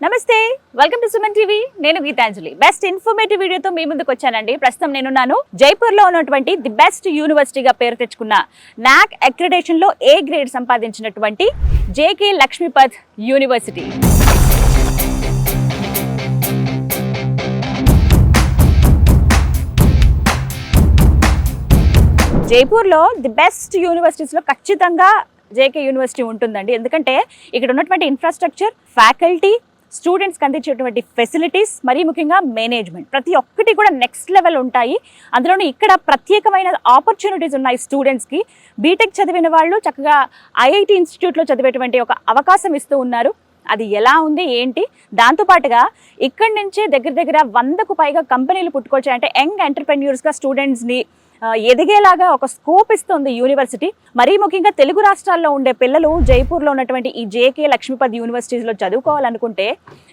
నమస్తే, welcome to Suman TV. నేను Gitanjali. Best informative వీడియోతో మీ ముందుకు వచ్చానండి. ప్రస్తుతం నేనున్నాను జైపూర్ లో ఉన్నటువంటి ది బెస్ట్ యూనివర్సిటీగా పేరు తెచ్చుకున్న నాక్ అక్రిడేషన్ లో ఏ గ్రేడ్ సంపాదించినటువంటి జేకే లక్ష్మీపత్ యూనివర్సిటీ. జైపూర్లో ది బెస్ట్ యూనివర్సిటీస్లో ఖచ్చితంగా జేకే యూనివర్సిటీ ఉంటుందండి. ఎందుకంటే ఇక్కడ ఉన్నటువంటి ఇన్ఫ్రాస్ట్రక్చర్, ఫ్యాకల్టీ, స్టూడెంట్స్కి అందించేటువంటి ఫెసిలిటీస్, మరీ ముఖ్యంగా మేనేజ్మెంట్, ప్రతి ఒక్కటి కూడా నెక్స్ట్ లెవెల్ ఉంటాయి. అందులోనూ ఇక్కడ ప్రత్యేకమైన ఆపర్చునిటీస్ ఉన్నాయి స్టూడెంట్స్కి. బీటెక్ చదివిన వాళ్ళు చక్కగా ఐఐటి ఇన్స్టిట్యూట్లో చదివేటువంటి ఒక అవకాశం ఇస్తూ ఉన్నారు. అది ఎలా ఉంది ఏంటి, దాంతోపాటుగా ఇక్కడి నుంచే దగ్గర 100కు పైగా కంపెనీలు పుట్టుకొచ్చాయంటే యంగ్ ఎంటర్ప్రెన్యూర్స్గా స్టూడెంట్స్ని ఎదిగేలాగా ఒక స్కోప్ ఇస్తుంది యూనివర్సిటీ. మరీ ముఖ్యంగా తెలుగు రాష్ట్రాల్లో ఉండే పిల్లలు జైపూర్లో ఉన్నటువంటి ఈ జేకే లక్ష్మీపత్ యూనివర్సిటీస్లో చదువుకోవాలనుకుంటే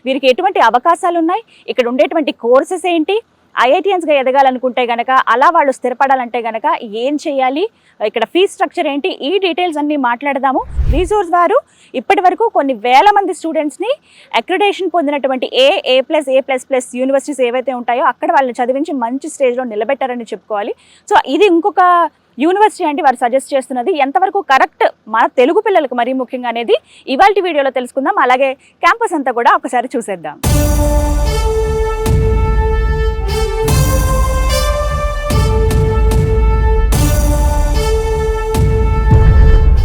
వీరికి ఎటువంటి అవకాశాలు ఉన్నాయి, ఇక్కడ ఉండేటువంటి కోర్సెస్ ఏంటి, ఐఐటియన్స్గా ఎదగాలనుకుంటే గనక, అలా వాళ్ళు స్థిరపడాలంటే గనక ఏం చేయాలి, ఇక్కడ ఫీజ్ స్ట్రక్చర్ ఏంటి, ఈ డీటెయిల్స్ అన్నీ మాట్లాడదాము. రీసోర్స్ వారు ఇప్పటి వరకు కొన్ని వేల మంది స్టూడెంట్స్ని అక్రిడేషన్ పొందినటువంటి ఏ++ యూనివర్సిటీస్ ఏవైతే ఉంటాయో అక్కడ వాళ్ళని చదివించి మంచి స్టేజ్లో నిలబెట్టారని చెప్పుకోవాలి. సో ఇది ఇంకొక యూనివర్సిటీ అంటే వారు సజెస్ట్ చేస్తున్నది ఎంతవరకు కరెక్ట్ మన తెలుగు పిల్లలకు మరీ ముఖ్యంగా అనేది ఇవాల్టి వీడియోలో తెలుసుకుందాం. అలాగే క్యాంపస్ అంతా కూడా ఒకసారి చూసేద్దాం.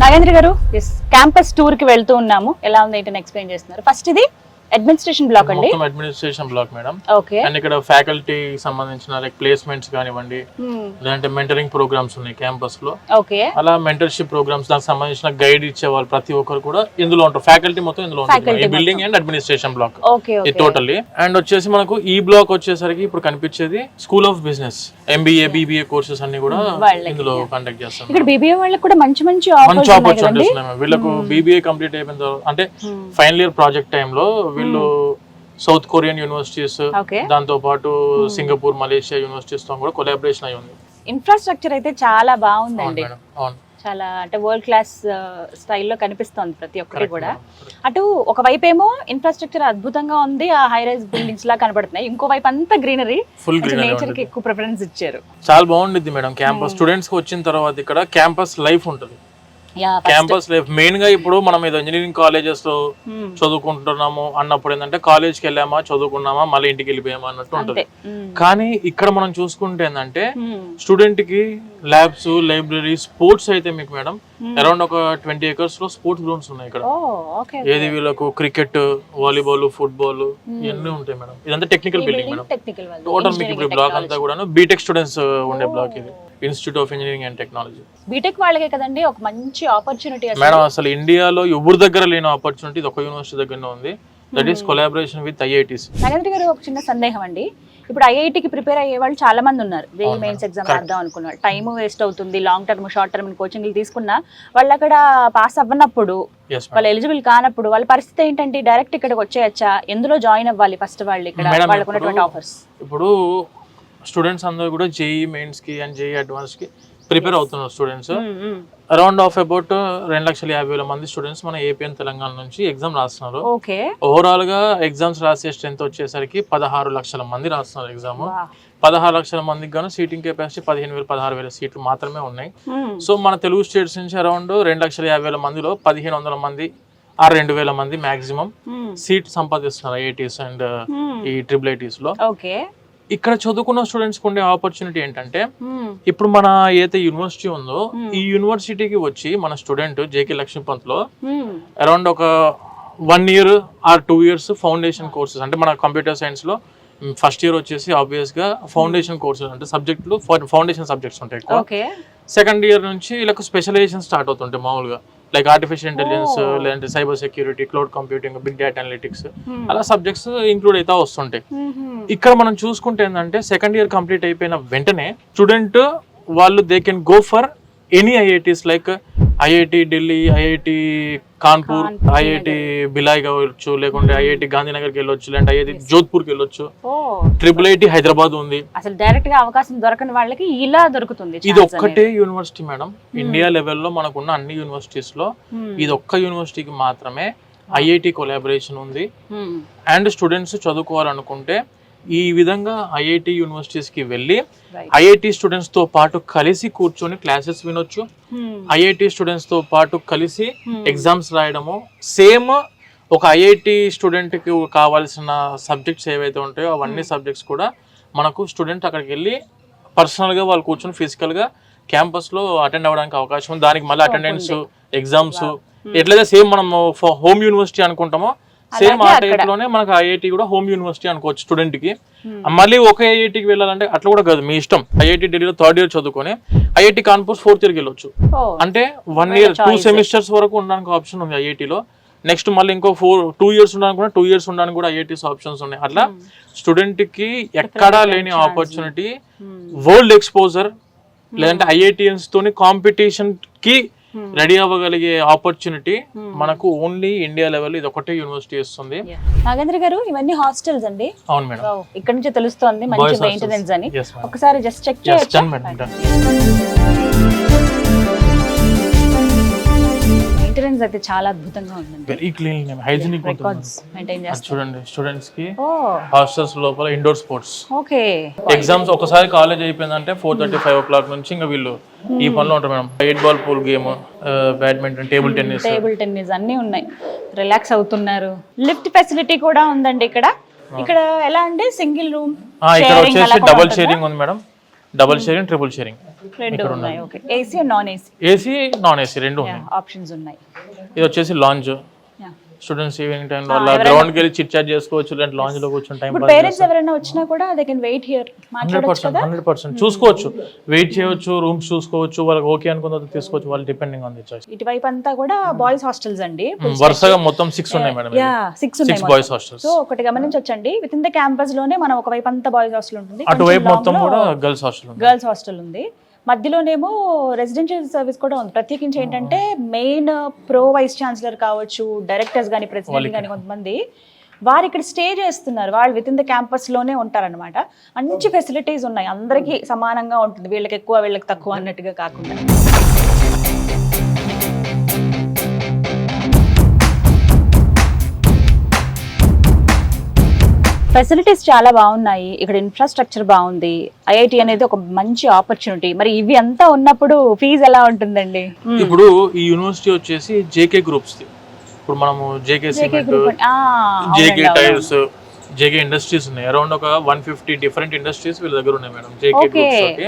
నాగేంద్ర గారు, క్యాంపస్ టూర్ కి వెళ్తూ ఉన్నాము. ఎలా ఉంది ఏంటని ఎక్స్ప్లెయిన్ చేస్తున్నారు. ఫస్ట్ ఇది అడ్మినిస్ట్రేషన్ బ్లాక్ అండి. Administration black madam. Okay. And ఇక్కడ ఫ్యాకల్టీ సంబంధించిన లైక్ ప్లేస్మెంట్స్ కానివ్వండి, లేదంటే మెంటరింగ్ ప్రోగ్రామ్స్ ఉన్నాయి క్యాంపస్ లో. ఓకే. అలా మెంటర్షిప్ ప్రోగ్రామ్స్, దానికి సంబంధించిన గైడ్ ఇచ్చే వాళ్ళు ప్రతి ఒక్కరు కూడా ఇందులో ఉంటారు. ఫ్యాకల్టీ మొత్తం ఇందులో ఉంటుంది. ఈ బిల్డింగ్ అండ్ అడ్మినిస్ట్రేషన్ బ్లాక్ ఇది టోటల్లీ. అండ్ వచ్చేసి మనకు ఈ బ్లాక్ వచ్చేసరికి ఇప్పుడు కనిపించేది school of business, MBA, BBA courses అన్ని కూడా ఇందులో కండక్ట్ చేస్తాం. ఇక్కడ బీబీఏ వాళ్ళకి కూడా మంచి ఆపర్చునిటీస్ ఉన్నాయి. వీళ్ళకు బీబీఏ కంప్లీట్ అయిపోయిన తర్వాత అంటే ఫైనల్ ఇయర్ ప్రాజెక్ట్ టైంలో వీళ్ళు సౌత్ కొరియన్ యూనివర్సిటీస్, దాంతో పాటు సింగపూర్, మలేషియా యూనివర్సిటీస్ తో కూడా కొలాబరేషన్ అయి ఉంది. ఇన్ఫ్రాస్ట్రక్చర్ అయితే చాలా బాగుందండి. చాలా అంటే వరల్డ్ క్లాస్ స్టైల్లో కనిపిస్తోంది ప్రతి ఒక్కటి కూడా. అటు ఒకవైపు ఏమో ఇన్ఫ్రాస్ట్రక్చర్ అద్భుతంగా ఉంది, ఆ హై రైజ్ బిల్డింగ్స్ లా కనబడుతున్నాయి. ఇంకో వైపు అంతా గ్రీనరీ, ఫుల్ నేచర్ కి ఎక్కువ ప్రిఫరెన్స్ ఇచ్చారు. చాలా బాగుండిద్ది మేడం. క్యాంపస్ స్టూడెంట్స్ కి వచ్చిన తర్వాత ఇక్కడ క్యాంపస్ లైఫ్ ఉంటుంది. క్యాంపస్ లైఫ్ మెయిన్ గా ఇప్పుడు మనం ఏదో ఇంజనీరింగ్ కాలేజెస్ లో చదువుకుంటున్నాము అన్నప్పుడు ఏంటంటే కాలేజ్ కి వెళ్ళామా, చదువుకున్నామా, మళ్ళీ ఇంటికి వెళ్ళిపోయామా అన్నట్టు ఉంటుంది. కానీ ఇక్కడ మనం చూసుకుంటే ఏంటంటే స్టూడెంట్ కి ల్యాబ్స్, లైబ్రరీ, స్పోర్ట్స్ అయితే మీకు మేడం అరౌండ్ ఒక 20 acres లో స్పోర్ట్స్ గ్రౌండ్స్ ఉన్నాయి ఇక్కడ. ఏది వీళ్ళకు క్రికెట్, వాలీబాల్, ఫుట్బాల్ ఇవన్నీ ఉంటాయి మేడం. ఇదంతా టెక్నికల్ బిల్డింగ్ మేడం. టోటల్ మీకు ఇప్పుడు బ్లాక్ అంతా కూడా బీటెక్ స్టూడెంట్స్ ఉండే బ్లాక్ ఇది. Institute of engineering and technology. BTech వాళ్ళకే కదండి ఒక మంచి ఆపర్చునిటీ మేడం. అసలు ఇండియాలో ఎవరి దగ్గర లేని ఆపర్చునిటీ ఇది ఒక యూనివర్సిటీ దగ్గరనే ఉంది. That is collaboration with IITs. Nagendra గారు, ఒక చిన్న సందేహం అండి. ఇప్పుడు ఐఐటికి ప్రిపేర్ అయ్యే వాళ్ళు చాలా మంది ఉన్నారు. జేఈఈ మెయిన్స్ ఎగ్జామ్ రాద్దాం అనుకున్నారు. టైం వేస్ట్ అవుతుంది. లాంగ్ టర్మ్, షార్ట్ టర్మ్ కోచింగ్లు తీసుకున్నా వాళ్ళు అక్కడ పాస్ అవ్వనప్పుడు, వాళ్ళు ఎలిజిబుల్ కానప్పుడు వాళ్ళ పరిస్థితి ఏంటంటే డైరెక్ట్ ఇక్కడికి వచ్చేయచ్చా? ఎందులో జాయిన్ అవ్వాలి ఫస్ట్ వాళ్ళు ఇక్కడ వాళ్ళకు ఉన్నటువంటి ఆఫర్స్? ఇప్పుడు స్టూడెంట్స్ అందరూ కూడా జేఈఈ మెయిన్స్ కి అండ్ జేఈఈ అడ్వాన్స్ కి ప్రిపేర్ అవుతున్నారు స్టూడెంట్స్. అరౌండ్ ఆఫ్ అబౌట్ 2,50,000 మంది స్టూడెంట్స్ మన ఏపీ అండ్ తెలంగాణ నుంచి ఎగ్జామ్ రాస్తున్నారు. ఓవరాల్ గా ఎగ్జామ్స్ రాసే స్ట్రెంత్ వచ్చేసరికి 16 లక్షల మంది రాస్తున్నారు ఎగ్జామ్. 16 లక్షల మందికి గాను సీటింగ్ కెపాసిటీ 15,000, 16,000 సీట్లు మాత్రమే ఉన్నాయి. సో మన తెలుగు స్టేట్స్ నుంచి అరౌండ్ 2,50,000 మందిలో 1,500 మంది ఆ 2,000 మంది మాక్సిమం సీట్ సంపాదిస్తున్నారు ఐఐటీస్ అండ్ ఈ ట్రిపుల్ లో. ఇక్కడ చదువుకున్న స్టూడెంట్స్ కి ఉండే ఆపర్చునిటీ ఏంటంటే ఇప్పుడు మన ఏదైతే యూనివర్సిటీ ఉందో ఈ యూనివర్సిటీకి వచ్చి మన స్టూడెంట్ జేకే లక్ష్మీపత్ లో అరౌండ్ ఒక 1 year or 2 years foundation courses, అంటే మన కంప్యూటర్ సైన్స్ లో ఫస్ట్ ఇయర్ వచ్చేసి ఆబ్వియస్ గా ఫౌండేషన్ కోర్సెస్ అంటే సబ్జెక్టులు ఫౌండేషన్ సబ్జెక్ట్స్ ఉంటాయి ఎక్కువ. సెకండ్ ఇయర్ నుంచి ఇలా స్పెషలైజేషన్ స్టార్ట్ అవుతుంటాయి మామూలుగా, లైక్ ఆర్టిఫిషియల్ ఇంటెలిజెన్స్, లేదంటే cyber security, cloud computing, big data analytics, అలా సబ్జెక్ట్స్ ఇంక్లూడ్ అయితే వస్తుంటాయి. ఇక్కడ మనం చూసుకుంటే ఏంటంటే సెకండ్ ఇయర్ కంప్లీట్ అయిపోయిన వెంటనే స్టూడెంట్ వాళ్ళు they can go for any IITs like IIT Delhi, IIT Kanpur, IIT Bhilai కావచ్చు, లేకుంటే ఐఐటి గాంధీనగర్కి వెళ్ళొచ్చు, లేదంటే ఐఐటి జోధ్పూర్కి వెళ్ళొచ్చు, ట్రిపుల్ ఐటి హైదరాబాద్ ఉంది. అసలు డైరెక్ట్ గా అవకాశం దొరకని వాళ్ళకి ఇలా దొరుకుతుంది. ఇది ఒక్కటే యూనివర్సిటీ మేడం ఇండియా లెవెల్లో మనకున్న అన్ని యూనివర్సిటీస్ లో ఇది ఒక్క యూనివర్సిటీకి మాత్రమే ఐఐటి కొలాబరేషన్ ఉంది. అండ్ స్టూడెంట్స్ చదువుకోవాలనుకుంటే ఈ విధంగా ఐఐటి యూనివర్సిటీస్కి వెళ్ళి ఐఐటి స్టూడెంట్స్తో పాటు కలిసి కూర్చొని క్లాసెస్ వినొచ్చు. ఐఐటి స్టూడెంట్స్తో పాటు కలిసి ఎగ్జామ్స్ రాయడము. సేమ్ ఒక ఐఐటి స్టూడెంట్కి కావాల్సిన సబ్జెక్ట్స్ ఏవైతే ఉంటాయో అవన్నీ సబ్జెక్ట్స్ కూడా మనకు స్టూడెంట్ అక్కడికి వెళ్ళి పర్సనల్గా వాళ్ళు కూర్చొని ఫిజికల్గా క్యాంపస్లో అటెండ్ అవ్వడానికి అవకాశం ఉంది. దానికి మళ్ళీ అటెండెన్స్, ఎగ్జామ్స్ ఎట్లయితే సేమ్ మనం హోమ్ యూనివర్సిటీ అనుకుంటామో సేమ్ ఆ టైప్ లోనే మనకు ఐఐటి కూడా హోమ్ యూనివర్సిటీ అనుకోవచ్చు స్టూడెంట్ కి. మళ్ళీ ఒకే ఐఐటికి వెళ్ళాలంటే అట్లా కూడా కాదు, మీ ఇష్టం. ఐఐటి ఢిల్లీలో 3rd ఇయర్ చదువుకొని ఐఐటి కాన్పూర్ 4th ఇయర్కి వెళ్ళొచ్చు. అంటే 1 year 2 సెమిస్టర్స్ వరకు ఉండడానికి ఆప్షన్ ఉంది ఐఐటిలో. నెక్స్ట్ మళ్ళీ ఇంకో 2 years ఉండడానికి కూడా 2 years ఉండడానికి కూడా ఐఐటీస్ ఆప్షన్స్ ఉన్నాయి. అట్లా స్టూడెంట్ కి ఎక్కడా లేని ఆపర్చునిటీ, వరల్డ్ ఎక్స్పోజర్, లేదంటే ఐఐటియన్స్ తోని కాంపిటీషన్ కి రెడీ అవ్వగలిగే ఆపర్చునిటీ మనకు ఓన్లీ ఇండియా లెవెల్ ఇది ఒకటే యూనివర్సిటీ ఇస్తుంది. నాగేంద్ర గారు, ఇవన్నీ హాస్టల్స్ అండి? అవును మేడం. ఇక్కడ నుంచి తెలుస్తోంది మంచి మెయింటెనెన్స్ అని. ఒకసారి జస్ట్ చెక్ చేయొచ్చా? మెయింటెనెన్స్ అయితే చాలా అద్భుతంగా ఉందండి. Very clean, hygienic records maintain చేస్తారు. చూడండి స్టూడెంట్స్ కి హాస్టల్స్ లోపల ఇండోర్ స్పోర్ట్స్. ఓకే. ఎగ్జామ్స్ ఒకసారి కాలేజ్ అయిపోయిందంటే 4:30 5 o'clock నుంచి ఇంకా వీళ్ళు ఈ పనిలో ఉంటారు madam. 8 ball pool game, badminton, table tennis అన్ని ఉన్నాయి. రిలాక్స్ అవుతున్నారు. లిఫ్ట్ ఫెసిలిటీ కూడా ఉందండి ఇక్కడ. ఇక్కడ ఎలా అంటే సింగిల్ రూమ్, ఇక్కడ వచ్చేసి డబుల్ షేరింగ్ ఉంది madam. Double sharing, triple sharing రెండు ఉన్నాయి. Okay. AC non AC? AC non AC రెండు ఉన్నాయి, ఆప్షన్స్ ఉన్నాయి. ఇది వచ్చేసి లాంజ్. స్టూడెంట్స్ ఈవినింగ్ టైం లో అలా గ్రౌండ్ కి వెళ్ళి చిట్ చాట్ చేసుకోవచ్చు, లేదంటే లాంజ్ లో కూర్చొని టైం పాస్. పేరెంట్స్ ఎవరైనా వచ్చినా కూడా దే కెన్ వెయిట్ హియర్. 100% చూసుకోవచ్చు, వెయిట్ చేయొచ్చు, రూమ్స్ చూసుకోవచ్చు. వాళ్ళకి ఓకే అనుకున్న తీసుకోవచ్చు, వాళ్ళు డిపెండింగ్ ఆన్ ది చాయిస్. ఇటువైపు అంతా కూడా బాయ్స్ హాస్టల్స్ అండి. వరుసగా మొత్తం 6 ఉన్నాయి మేడం. 6 boys hostels. సో ఒకటి గమనించొచ్చండి, విత్ ఇన్ ద క్యాంపస్ లోనే మనం ఒకవైపు అంతా బాయ్స్ హాస్టల్ ఉంటుంది, అటువైపు మొత్తం కూడా గర్ల్స్ హాస్టల్ ఉంది. మధ్యలోనేమో రెసిడెన్షియల్ సర్వీస్ కూడా ఉంది. ప్రత్యేకించి ఏంటంటే మెయిన్ ప్రో వైస్ ఛాన్సలర్ కావచ్చు, డైరెక్టర్స్ కానీ, ప్రెసిడెంట్ కానీ కొంతమంది వారు ఇక్కడ స్టే చేస్తున్నారు. వాళ్ళు విత్ ఇన్ ద క్యాంపస్ లోనే ఉంటారనమాట. మంచి ఫెసిలిటీస్ ఉన్నాయి, అందరికీ సమానంగా ఉంటుంది, వీళ్ళకి ఎక్కువ వీళ్ళకి తక్కువ అన్నట్టుగా కాకుండా. ఫెసిలిటీస్ చాలా బాగున్నాయి, ఇక్కడ ఇన్ఫ్రాస్ట్రక్చర్ బాగుంది. ఐఐటి అనేది ఒక మంచి ఆపర్చునిటీ. మరి ఇవి అంతా ఉన్నప్పుడు ఫీజు ఎలా ఉంటుందండి? ఇప్పుడు ఈ యూనివర్సిటీ వచ్చేసి జేకే గ్రూప్స్. ఇప్పుడు మనము JK cement, JK tiles, JK industries ఉన్నాయి. అరౌండ్ ఒక 150 డిఫరెంట్ ఇండస్ట్రీస్ వీళ్ళ దగ్గర ఉన్నాయి మేడం జేకే గ్రూప్స్ తోటి.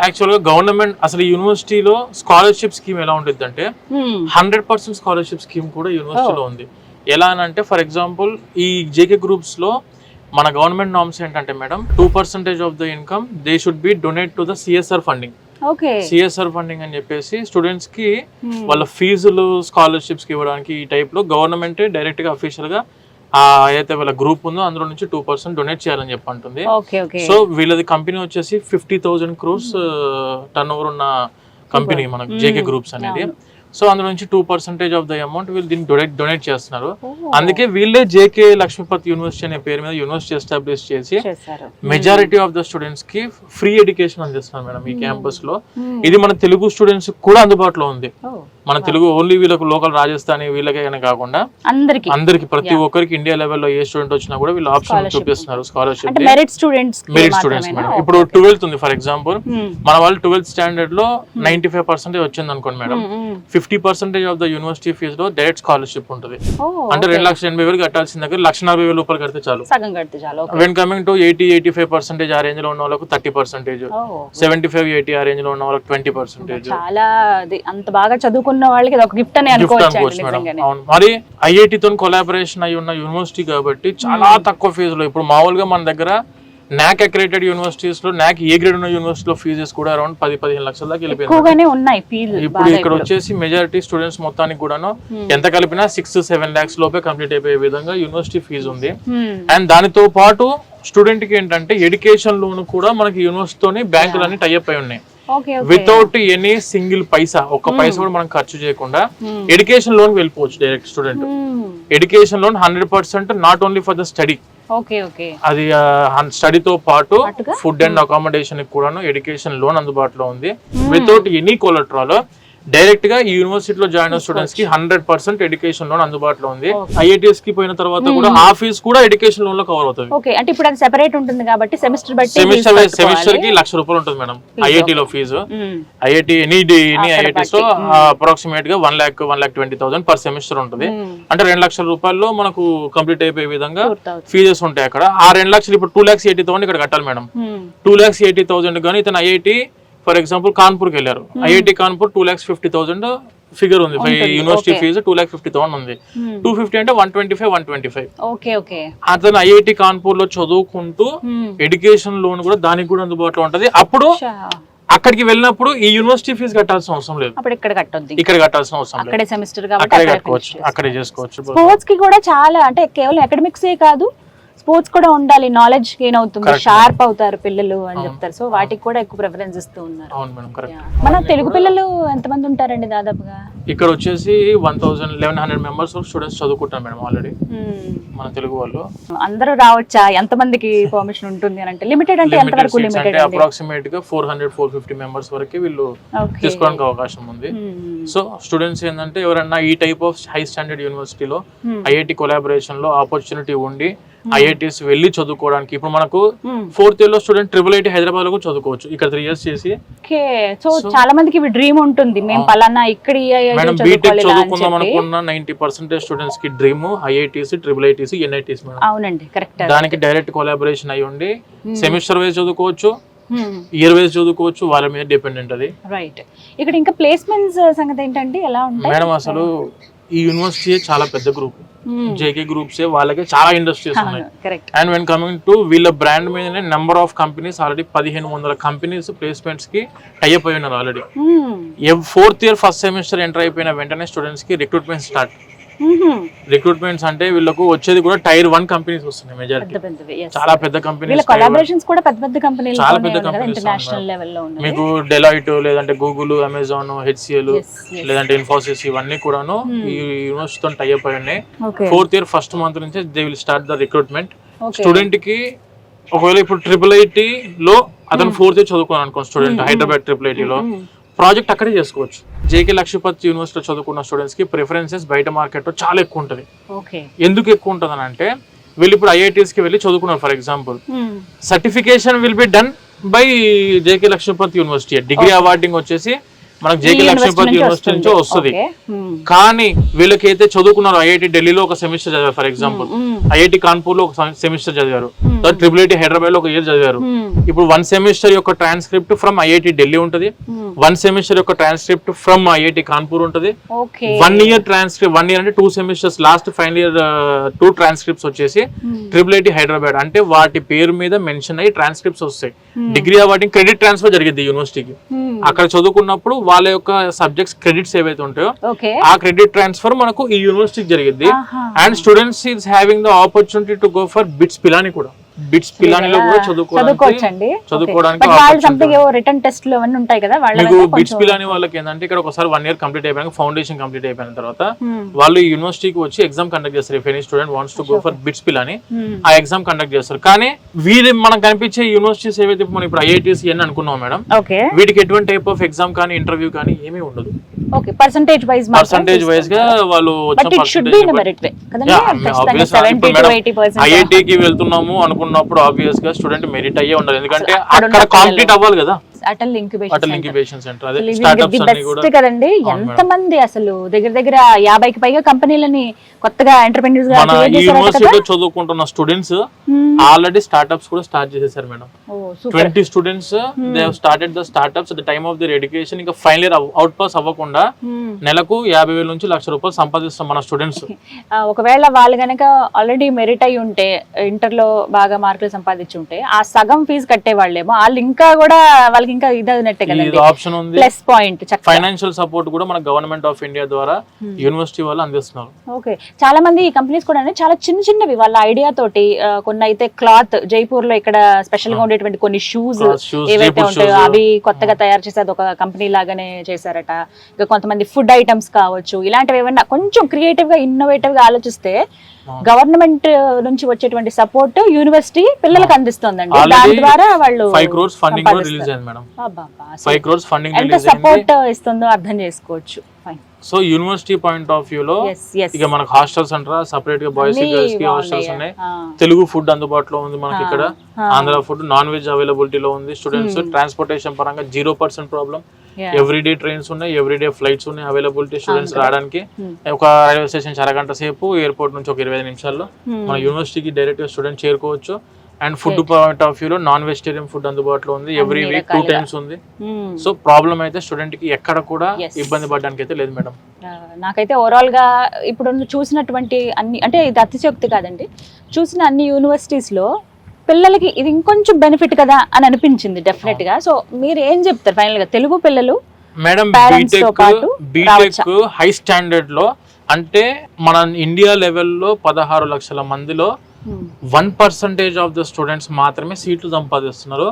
యాక్చువల్ గా గవర్నమెంట్ అసలు ఈ యూనివర్సిటీలో స్కాలర్షిప్ స్కీమ్ ఎలా ఉంటుంది అంటే 100% స్కాలర్షిప్ స్కీమ్ కూడా యూనివర్సిటీలో ఉంది. ఎలా అని అంటే, ఫర్ ఎగ్జాంపుల్ ఈ జేకే గ్రూప్స్ లో మన గవర్నమెంట్ నామ్స్ ఏంటంటే madam 2% of the income they should be donate to the CSR funding. CSR funding అని చెప్పేసి స్టూడెంట్స్ కి వాళ్ళ ఫీజులు, స్కాలర్షిప్స్ కి ఇవ్వడానికి ఈ టైప్ లో గవర్నమెంట్ డైరెక్ట్ గా అఫీషియల్ గా ఏదైతే వాళ్ళ గ్రూప్ ఉందో అందులో నుంచి 2% డొనేట్ చేయాలని చెప్పి అంటుంది. సో వీళ్ళది కంపెనీ వచ్చేసి 50,000 crores టర్న్ ఓవర్ ఉన్న కంపెనీ మనకు జేకే గ్రూప్స్ అనేది. సో అందులో నుంచి 2% ఆఫ్ ద అమౌంట్ వీళ్ళు దీనికి డొనేట్ చేస్తున్నారు. అందుకే వీళ్ళే జేకే లక్ష్మీపతి యూనివర్సిటీ అనే పేరు మీద యూనివర్సిటీ ఎస్టాబ్లిష్ చేసి మెజారిటీ ఆఫ్ ద స్టూడెంట్స్ కి ఫ్రీ ఎడ్యుకేషన్ అందిస్తున్నారు మేడం ఈ క్యాంపస్ లో. ఇది మన తెలుగు స్టూడెంట్స్ కూడా అందుబాటులో ఉంది. మన తెలుగు ఓన్లీ వీళ్ళకు లోకల్ రాజస్థానీ వీళ్ళకే కాకుండా అందరికి ప్రతి ఒక్కరికి ఇండియా లెవెల్లో ఏ స్టూడెంట్ వచ్చినా కూడా వీళ్ళు ఆప్షన్ చూపిస్తున్నారు స్కాలర్షిప్. Merit students madam. ఇప్పుడు 12th ఉంది ఫర్ ఎగ్జాంపుల్, మన వాళ్ళు 12th స్టాండర్డ్ లో 95% వచ్చింది అనుకోండి madam, 50% of the university fee లో డైరెక్ట్ స్కాలర్షిప్ ఉంటుంది. అంటే 2,80,000 కట్టాల్సిన దగ్గర 1,40,000 కడితే చాలు. వెన్ కమింగ్ టు 80-85% ఆ రేంజ్ లో ఉన్న వాళ్ళకు 30%, 75-80 ఆ రేంజ్ లో ఉన్న వాళ్ళకి 20%. చాలా అంత బాగా చదువుకున్న వాళ్ళకి ఒక గిఫ్ట్ అని అనుకోవచ్చు మేడం. మరి ఐఐటి తో కొలాబరేషన్ అయి ఉన్న యూనివర్సిటీ కాబట్టి చాలా తక్కువ ఫీజులో. ఇప్పుడు మామూలుగా మన దగ్గర నాక్ అక్రెడిటెడ్ యూనివర్సిటీస్ లో, నాక్ ఏ గ్రేడ్ ఉన్న యూనివర్సిటీలో ఫీజెస్ కూడా అరౌండ్ 10-15 లక్షల దాకా వెళ్ళిపోయింది. ఇప్పుడు ఇక్కడ వచ్చేసి మెజారిటీ స్టూడెంట్స్ మొత్తానికి కూడాను ఎంత కలిపినా 6-7 lakhs లోపే కంప్లీట్ అయిపోయే విధంగా యూనివర్సిటీ ఫీజు ఉంది. అండ్ దానితో పాటు స్టూడెంట్ కి ఏంటంటే ఎడ్యుకేషన్ లోన్ కూడా మనకి యూనివర్సిటీతోని బ్యాంకులన్నీ టైఅప్ అయి ఉన్నాయి. వితౌట్ ఎనీ సింగిల్ పైసా, ఒక్క పైసా కూడా మనం ఖర్చు చేయకుండా ఎడ్యుకేషన్ లోన్ వెళ్ళిపోవచ్చు direct student. Education loan 100% not only for the study, అది స్టడీతో పాటు ఫుడ్ అండ్ అకామిడేషన్ కూడాను ఎడ్యుకేషన్ లోన్ అందుబాటులో ఉంది. వితౌట్ ఎనీ కొలెటరల్ డైరెక్ట్ గా ఈ యూనివర్సిటీలో జాయిన్ అయిన స్టూడెంట్స్ కి 100% ఎడ్యుకేషన్ లోన్ అందుబాటులో ఉంది. ఐఐటిఎస్ కి పోయిన తర్వాత కూడా ఆ ఫీజు కూడా ఎడ్యుకేషన్ లోన్ లో కవర్ అవుతుంది. ఓకే, అంటే ఇప్పుడు అది సెపరేట్ ఉంటుంది కాబట్టి సెమిస్టర్ బట్టి సెమిస్టర్ కి ₹1,00,000 ఉంటుంది మేడం ఐఐటి లో ఫీజు. ఐఐటి ఎనీ ఐఐటిస్ లో అప్రాక్సిమేట్ గా 1,20,000 పర్ సెమిస్టర్ ఉంటుంది. అంటే ₹2,00,000 మనకు కంప్లీట్ అయిపోయే విధంగా ఫీజెస్ ఉంటాయి అక్కడ. ఆ 2,00,000 ఇప్పుడు 2,80,000 ఇక్కడ కట్టాలి మేడం. 2,80,000 కానీ ఇతను ఐఐటి ఫర్ ఎగ్జాంపుల్ కాన్పూర్ కి వెళ్ళారు. ఐఐటి కాన్పూర్ 2,50,000 ఫిగర్ ఉంది. యూనివర్సిటీ ఫీజు 2,50,000 ఉంది. 250 అంటే 125. Okay okay. అతను ఐఐటి కాన్పూర్ లో చదువుకుంటూ ఎడ్యుకేషన్ లోన్ కూడా దానికి కూడా అందుబాటులో ఉంటది. అప్పుడు అక్కడికి వెళ్ళినప్పుడు ఈ యూనివర్సిటీ ఫీజు కట్టాల్సిన అవసరం లేదు. అప్పుడు ఇక్కడ కట్టొద్దు, ఇక్కడ కట్టాల్సిన అవసరం లేదు. అక్కడే సెమిస్టర్ కాబట్టి అక్కడే కట్టుకోవచ్చు, అక్కడే చేసుకోవచ్చు. స్పోర్ట్స్ కి కూడా చాలా, అంటే కేవలం అకాడమిక్స్ కాదు, స్పోర్ట్స్ కూడా ఉండాలి, నాలెడ్జ్ గెయిన్ అవుతుంది, షార్ప్ అవుతారు పిల్లలు అని చెప్తారు. సో వాటికి కూడా ఎక్కువ ప్రిఫరెన్స్ ఇస్తూ ఉన్నారు. అవును మేడం, కరెక్ట్. మన తెలుగు పిల్లలు ఎంతమంది ఉంటారండి దాదాపుగా? ఇక్కడ వచ్చేసి 1,100 మెంబర్స్ స్టూడెంట్స్ చదువుకుంటారు మేడం ఆల్రెడీ మన తెలుగు వాళ్ళు. అందరూ రావచ్చా? ఎంత మందికి పర్మిషన్ ఉంటుంది అని అంటే లిమిటెడ్ అంటే ఎంత వరకు లిమిటెడ్? అంటే అప్రాక్సిమేట్ గా 400-450 మెంబర్స్ వరకు వీళ్ళు తీసుకోవడానికి అవకాశం ఉంది. సో స్టూడెంట్స్ ఏంటంటే ఎవరైనా ఈ టైప్ ఆఫ్ హై స్టాండర్డ్ యూనివర్సిటీలో ఐఐటి కొలాబరేషన్ లో ఆపర్చునిటీ ఉండి ఐఐటిస్ వెళ్ళి చదువుకోవడానికి, ఇప్పుడు మనకు 4th ఇయర్ లో స్టూడెంట్ IIIT హైదరాబాద్ లో కూడా చదువుకోవచ్చు. ఇక్కడ 3 years చేసి సో చాలా మందికి డ్రీమ్ ఉంటుంది, మేము పలానా ఇక్కడ మేడం బీటెక్ చదువుకుందాం అనుకున్న 90% స్టూడెంట్స్ కి dream IITs, IIITs, NITs madam. అవునండి, కరెక్ట్. దానికి డైరెక్ట్ కొలాబరేషన్ అయి ఉండి సెమిస్టర్ వైజ్ చదువుకోవచ్చు, ఇయర్ వైజ్ చదువుకోవచ్చు, వాళ్ళ మీద డిపెండెంట్ అది. రైట్. ఇక్కడ ఇంకా ప్లేస్మెంట్స్ సంగతి ఏంటంటే ఎలా ఉంటాయి మేడం? అసలు ఈ యూనివర్సిటీ చాలా పెద్ద గ్రూప్, జేకే గ్రూప్స్ వాళ్ళకి చాలా ఇండస్ట్రీస్ ఉన్నాయి. అండ్ వెన్ కమింగ్ టు వీళ్ళ బ్రాండ్ మీదనే number of companies already 1,500 companies placements కి టైఅప్ అయి ఉన్నారు already. 4th year first semester enter అయిపోయిన వెంటనే స్టూడెంట్స్ కి రిక్రూట్మెంట్ స్టార్ట్. రిక్రూట్మెంట్స్ అంటే వీళ్ళకు వచ్చేది కూడా Tier 1 కంపెనీస్ వస్తున్నాయి మెజారిటీ. చాలా పెద్ద కంపెనీస్, కొలాబరేషన్స్ కూడా పెద్ద పెద్ద కంపెనీలు, చాలా పెద్ద కంపెనీస్ ఇంటర్నేషనల్ లెవెల్ లో ఉన్నాయి. మీకు డెలాయిట్ లేదంటే గూగుల్, అమెజాన్, HCL లేదంటే ఇన్ఫోసిస్ ఇవన్నీ కూడాను ఈ యూనివర్సిటీతో టైఅప్ అయి ఉన్నాయి. 4th ఇయర్ ఫస్ట్ మంత్ నుంచి they will start the recruitment. Student కి ఒకవేళ ఇప్పుడు IIIT లో అతను 4th ఇయర్ చదువుకున్నాను అనుకో స్టూడెంట్, హైదరాబాద్ IIIT లో ప్రాజెక్ట్ అక్కడే చేసుకోవచ్చు. జేకే లక్ష్మీపతి యూనివర్సిటీలో చదువుకున్న స్టూడెంట్స్ కి ప్రిఫరెన్సెస్ బయట మార్కెట్ లో చాలా ఎక్కువ ఉంటుంది. ఎందుకు ఎక్కువ ఉంటుంది అని అంటే వీళ్ళు ఇప్పుడు ఐఐటీస్ కి వెళ్ళి చదువుకున్నారు. For example certification will be done by JK Lakshmipati university. Degree awarding వచ్చేసి మనకు జేకే లక్ష్మీపతి యూనివర్సిటీ నుంచి వస్తుంది. కానీ వీళ్ళకైతే చదువుకున్నారు ఐఐటి ఢిల్లీలో ఒక సెమిస్టర్ చదివారు, ఫర్ ఎగ్జాంపుల్ ఐఐటి కాన్పూర్ లో ఒక సెమిస్టర్ చదివారు, IIIT హైదరాబాద్ లో ఒక ఇయర్ చదివారు. ఇప్పుడు 1 సెమిస్టర్ యొక్క ట్రాన్స్క్రిప్ట్ ఫ్రమ్ ఐఐటి ఢిల్లీ ఉంటుంది, 1 సెమిస్టర్ యొక్క ట్రాన్స్క్రిప్ట్ ఫ్రమ్ ఐఐటి కాన్పూర్ ఉంటుంది. 1 ఇయర్ ట్రాన్స్క్రిప్ట్, 1 ఇయర్ అంటే 2 semesters, last final year 2 transcripts వచ్చేసి IIIT హైదరాబాద్. అంటే వాటి పేరు మీద మెన్షన్ అయ్యి ట్రాన్స్క్రిప్ట్స్ వస్తాయి. డిగ్రీ అవార్డింగ్ క్రెడిట్ ట్రాన్స్ఫర్ జరిగింది యూనివర్సిటీకి. అక్కడ చదువుకున్నప్పుడు వాళ్ళ యొక్క సబ్జెక్ట్స్ క్రెడిట్స్ ఏవైతే ఉంటాయో ఆ క్రెడిట్ ట్రాన్స్ఫర్ మనకు ఈ యూనివర్సిటీకి జరిగింది. And students is having the opportunity to go for bits Pilani కూడా. బిట్స్ పిలానిలో కూడా చదువుకోవడానికి రిటన్ టెస్ట్ లో అన్నీ ఉంటాయి కదా. మీకు బిట్స్ పిలాని వాళ్ళకి ఏంటంటే ఇక్కడ ఒకసారి 1 ఇయర్ కంప్లీట్ అయిపోయాక ఫౌండేషన్ కంప్లీట్ అయిపోయిన తర్వాత వాళ్ళు యూనివర్సిటీకి వచ్చి ఎగ్జామ్ కండక్ట్ చేస్తారు. If any student wants to go for bits Pilani ఆ ఎగ్జామ్ కండక్ట్ చేస్తారు. కానీ వీరి మనకు కనిపించే యూనివర్సిటీస్ ఏవైతే మనం ఇప్పుడు ఐఐటీస్ అని అనుకున్నాం మేడం, వీటికి ఎటువంటి టైప్ ఆఫ్ ఎగ్జామ్ కానీ ఇంటర్వ్యూ కానీ ఏమీ ఉండదు. పర్సంటేజ్ వైజ్ గా వాళ్ళు ఐఐటికి వెళ్తున్నాము అనుకున్నప్పుడు ఆబ్వియస్ గా స్టూడెంట్ మెరిట్ అయ్యే ఉండాలి. ఎందుకంటే అక్కడ కాంప్లీట్ అవ్వాలి కదా. అటల్ ఇంక్యుబేషన్ సెంటర్ అదే స్టార్టప్స్ అన్ని కూడా కదండి. ఎంత మంది అసలు దగ్గర 50కి పైగా కంపెనీలని కొత్తగా ఎంటర్‌ప్రెన్యూర్స్ గా క్రియేట్ చేశారు. యూనివర్సిటీలో చదువుకుంటున్న స్టూడెంట్స్ ఆల్రెడీ స్టార్టప్స్ కూడా స్టార్ట్ చేసేసారు madam. 20 students they have started the startups at the time of their education. ఇంకా ఫైనల్ ఇయర్ అవుట్ పాస్ అవ్వకుండా నెలకు 50,000 నుంచి ₹1,00,000 సంపాదిస్తాం మన స్టూడెంట్స్. ఒకవేళ వాళ్ళు గనక ఆల్రెడీ మెరిట్ అయి ఉంటే, ఇంటర్ లో బాగా మార్కులు సంపాదించి ఉంటే ఆ సగం ఫీజు కట్టే వాళ్ళేమో వాళ్ళు ఇంకా కూడా వాళ్ళకి ఇంకా ఇదన్నట్టే కదండి. ఆప్షన్ ఉంది, ప్లస్ పాయింట్. ఫైనాన్షియల్ సపోర్ట్ కూడా మన గవర్నమెంట్ ఆఫ్ ఇండియా ద్వారా యూనివర్సిటీ వాళ్ళు అందిస్తున్నారు. ఓకే, చాలా మంది ఈ కంపెనీస్ కూడా చాలా చిన్నవి వాళ్ళ ఐడియా తోటి, కొన్ని అయితే క్లాత్, జైపూర్ లో ఇక్కడ స్పెషల్ గా ఉండేటువంటి కొన్ని షూస్ ఏవైతే ఉంటాయో అవి కొత్తగా తయారు చేసి అది ఒక కంపెనీ లాగానే చేశారట. ఇంకా కొంతమంది ఫుడ్ ఐటమ్స్ కావచ్చు, ఇలాంటివి ఏమన్నా కొంచెం క్రియేటివ్ గా ఇన్నోవేటివ్ గా ఆలోచిస్తే గవర్నమెంట్ నుంచి వచ్చేటువంటి సపోర్ట్ యూనివర్సిటీ పిల్లలకు అందిస్తుందండి. దాని ద్వారా వాళ్ళు 5 crores ఫండింగ్ రిలీజ్ అయింది మేడం. 5 crores ఫండింగ్ ఎంత సపోర్ట్ ఇస్తుందో అర్థం చేసుకోవచ్చు. So university point of view లో ఇక మనకు హాస్టల్స్ అంటారా, సెపరేట్ గా బాయ్స్ గర్ల్స్ కి హాస్టల్స్ ఉన్నాయి. తెలుగు ఫుడ్ అందుబాటులో ఉంది మనకి ఇక్కడ. ఆంధ్ర ఫుడ్, నాన్ వెజ్ అవైలబిలిటీలో ఉంది. స్టూడెంట్స్ ట్రాన్స్పోర్టేషన్ పరంగా 0% ప్రాబ్లం. ఎవ్రీడే ట్రైన్స్ ఉన్నాయి, ఎవ్రీడే ఫ్లైట్స్ ఉన్నాయి అవైలబిలిటీ స్టూడెంట్స్ రావడానికి. ఒక రైల్వే స్టేషన్ అరగంట సేపు, ఎయిర్పోర్ట్ నుంచి ఒక 25 నిమిషాల్లో మన యూనివర్సిటీకి డైరెక్ట్ గా స్టూడెంట్ చేరుకోవచ్చు. And food point of view లో నాన్ వెజిటేరియన్ ఫుడ్ అందుబాటులో ఉంది. ఎవ్రీ వీక్ 2 times ఉంది. సో ప్రాబ్లం అయితే స్టూడెంట్ కి ఎక్కడ కూడా ఇబ్బంది పడడానికి అయితే లేదు మేడం. నాకైతే ఓవరాల్ గా ఇప్పుడు చూసినటువంటి అన్ని, అంటే ఇది అతిశయోక్తి కాదండి, చూసిన అన్ని యూనివర్సిటీస్ లో పిల్లలకి ఇది ఇంకొంచెం బెనిఫిట్ కదా అని అనిపించింది డెఫినెట్ గా. సో మీరు ఏం చెప్తారు ఫైనల్ గా తెలుగు పిల్లలు మేడం? బీటెక్ హై స్టాండర్డ్ లో, అంటే మన ఇండియా లెవెల్లో 16 లక్షల మందిలో 1% ఆఫ్ ద స్టూడెంట్స్ మాత్రమే సీట్లు సంపాదిస్తున్నారు.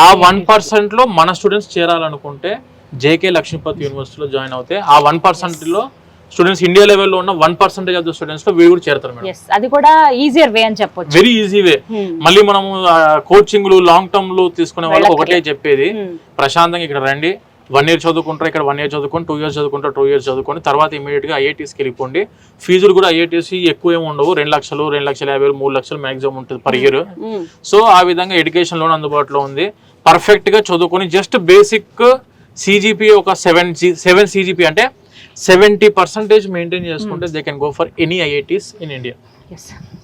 ఆ 1% లో మన స్టూడెంట్స్ చేరాలనుకుంటే జేకే లక్ష్మీపతి యూనివర్సిటీలో జాయిన్ అవుతే ఆ 1% లో స్టూడెంట్స్ ఇండియా లెవెల్లో ఉన్న 1% ఆఫ్ ద స్టూడెంట్స్ లో వీళ్ళు కూడా చేరతారు మేడం. అది కూడా ఈజియర్ వే అని చెప్పొచ్చు. Very easy way. మళ్ళీ మనము కోచింగ్లు లాంగ్ టర్మ్ లో తీసుకునే వాళ్ళు ఒకటే చెప్పేది, ప్రశాంతంగా ఇక్కడ రండి, 1 year చదువుకుంటారు, ఇక్కడ 1 year చదువుకొని 2 years చదువుకుంటారు, 2 years చదువుకొని తర్వాత ఇమీడియట్ గా ఐఐటీస్కి వెళ్ళిపోండి. ఫీజులు కూడా ఐఐటీస్ ఎక్కువ ఏమి ఉండవు, 2 లక్షలు, 2,50,000, 3 లక్షలు మాక్సిమం ఉంటుంది పర్ ఇయర్. సో ఆ విధంగా ఎడ్యుకేషన్ లోన్ అందుబాటులో ఉంది. పర్ఫెక్ట్ గా చదువుకొని జస్ట్ బేసిక్ సిజిపి ఒక 7 సిజిపి అంటే 70% మెయింటైన్ చేసుకుంటే they can go for any IITs in India.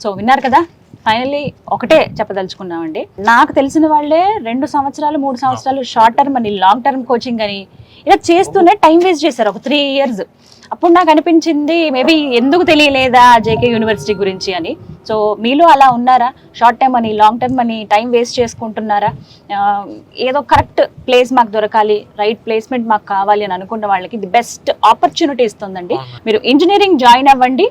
So విన్నారు కదా, ఫైనల్లీ ఒకటే చెప్పదలుచుకున్నామండి. నాకు తెలిసిన వాళ్ళే 2 సంవత్సరాలు 3 సంవత్సరాలు షార్ట్ టర్మ్ అని, లాంగ్ టర్మ్ కోచింగ్ అని ఇలా చేస్తూనే టైం వేస్ట్ చేశారు ఒక 3 years. అప్పుడు నాకు అనిపించింది మేబీ ఎందుకు తెలియలేదా జేకే యూనివర్సిటీ గురించి అని. సో మీలో అలా ఉన్నారా? షార్ట్ టర్మ్ అని, లాంగ్ టర్మ్ అని టైం వేస్ట్ చేసుకుంటున్నారా? ఏదో కరెక్ట్ ప్లేస్ మాకు దొరకాలి, రైట్ ప్లేస్మెంట్ మాకు కావాలి అని అనుకున్న వాళ్ళకి ది బెస్ట్ ఆపర్చునిటీ ఇస్తుందండి. మీరు ఇంజనీరింగ్ జాయిన్ అవ్వండి,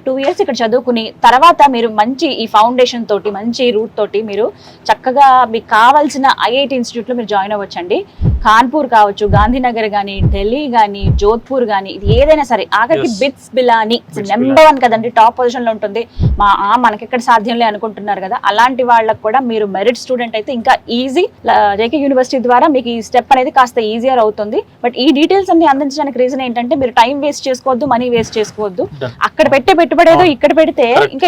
2 years ఇక్కడ చదువుకుని తర్వాత మీరు మంచి ఈ ఫౌండేషన్ తోటి, మంచి రూట్ తోటి మీరు చక్కగా మీకు కావాల్సిన ఐఐటి ఇన్స్టిట్యూట్లో మీరు జాయిన్ అవ్వచ్చండి. కాన్పూర్ కావచ్చు, గాంధీనగర్ కానీ, ఢిల్లీ కానీ, జోధ్పూర్ కానీ, ఇది ఏదైనా సరే. ఆఖరికి బిట్స్ బిలాని నెంబర్ 1 కదండి, టాప్ పొజిషన్లో ఉంటుంది. మనకెక్కడ సాధ్యంలే అనుకుంటున్నారు కదా, అలాంటి వాళ్ళకు కూడా మీరు మెరిట్ స్టూడెంట్ అయితే ఇంకా ఈజీ. జేకే యూనివర్సిటీ ద్వారా మీకు ఈ స్టెప్ అనేది కాస్త ఈజియర్ అవుతుంది. బట్ ఈ డీటెయిల్స్ అన్ని అందించడానికి రీజన్ ఏంటంటే మీరు టైం వేస్ట్ చేసుకోవద్దు, మనీ వేస్ట్ చేసుకోవద్దు. అక్కడ పెట్టుబడేదో ఇక్కడ పెడితే ఇంకా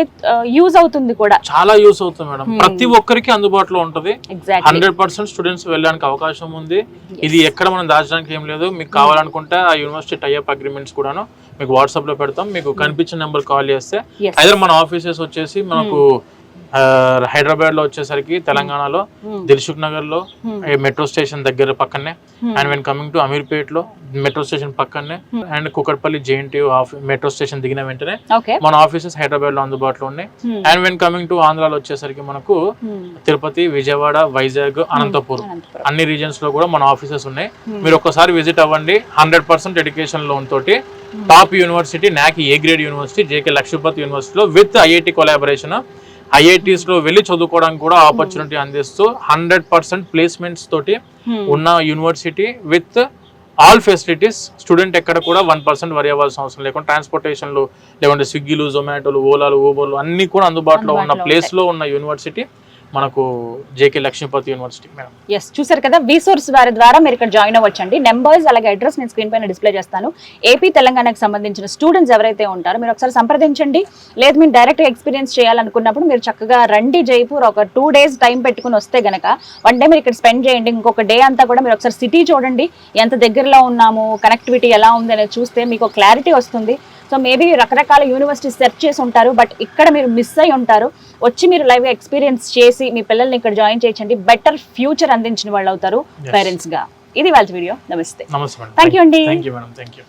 యూజ్ అవుతుంది కూడా, చాలా యూజ్ అవుతుంది మేడం. ప్రతి ఒక్కరికి అందుబాటులో ఉంటుంది. 100% స్టూడెంట్స్ వెళ్ళడానికి అవకాశం ఉంది. ఇది ఎక్కడ మనం దాచడానికి ఏం లేదు. మీకు కావాలనుకుంటే ఆ యూనివర్సిటీ టైఅప్ అగ్రిమెంట్స్ కూడాను మీకు వాట్సాప్ లో పెడతాం. మీకు కనిపించిన నెంబర్ కాల్ చేస్తే ఐదర్ మన ఆఫీసెస్ వచ్చేసి మనకు హైదరాబాద్ లో వచ్చేసరికి తెలంగాణలో దిల్సుఖ్ నగర్ లో మెట్రో స్టేషన్ దగ్గర పక్కనే, and when coming to Ameerpet లో మెట్రో స్టేషన్ పక్కనే, and Kukatpally JNT metro station దిగిన వెంటనే మన ఆఫీసెస్ హైదరాబాద్ లో అందుబాటులో ఉన్నాయి. అండ్ వెన్ కమింగ్ టు ఆంధ్రాలో వచ్చేసరికి మనకు తిరుపతి, విజయవాడ, వైజాగ్, అనంతపూర్ అన్ని రీజన్స్ లో కూడా మన ఆఫీసెస్ ఉన్నాయి. మీరు ఒక్కసారి విజిట్ అవ్వండి. 100% ఎడ్యుకేషన్ లోన్ తోటి top university, NAAC A grade university JK Lakshmipati యూనివర్సిటీలో విత్ ఐఐటి కొలాబరేషన్, ఐఐటీస్ లో వెళ్ళి చదువుకోవడానికి కూడా ఆపర్చునిటీ అందిస్తూ 100% ప్లేస్మెంట్స్ తోటి ఉన్న university with all facilities. Student ఎక్కడ కూడా 1% వరి అవ్వాల్సిన అవసరం లేకుండా ట్రాన్స్పోర్టేషన్లు, లేకుంటే స్విగ్గీలు, జొమాటోలు, ఓలాలు, ఊబర్లు అన్ని కూడా అందుబాటులో ఉన్న ప్లేస్ లో ఉన్న యూనివర్సిటీ మనకు JK Lakshmipati university madam. Yes, చూసారు కదా, విసోర్స్ వారి ద్వారా మీరు ఇక్కడ జాయిన్ అవ్వచ్చండి. నెంబర్స్ అలాగే అడ్రస్ నేను స్క్రీన్ పైన డిస్ప్లే చేస్తాను. ఏపీ తెలంగాణకు సంబంధించిన స్టూడెంట్స్ ఎవరైతే ఉంటారో మీరు ఒకసారి సంప్రదించండి. లేదు మీరు డైరెక్ట్ ఎక్స్పీరియన్స్ చేయాలనుకున్నప్పుడు మీరు చక్కగా రండి జైపూర్. ఒక 2 days టైం పెట్టుకుని వస్తే గనక 1 day మీరు ఇక్కడ స్పెండ్ చేయండి. ఇంకొక డే అంతా కూడా మీరు ఒకసారి సిటీ చూడండి, ఎంత దగ్గరలో ఉన్నాము, కనెక్టివిటీ ఎలా ఉంది అనేది చూస్తే మీకు క్లారిటీ వస్తుంది. సో మేబీ రకరకాల యూనివర్సిటీ సెర్చ్ చేసి ఉంటారు, బట్ ఇక్కడ మీరు మిస్ అయి ఉంటారు. వచ్చి మీరు లైవ్గా ఎక్స్పీరియన్స్ చేసి మీ పిల్లల్ని ఇక్కడ జాయిన్ చేయించండి. బెటర్ ఫ్యూచర్ అందించిన వాళ్ళు అవుతారు పేరెంట్స్ గా. ఇది వాళ్ళ వీడియో. నమస్తే. నమస్తే. థ్యాంక్ యూ అండి.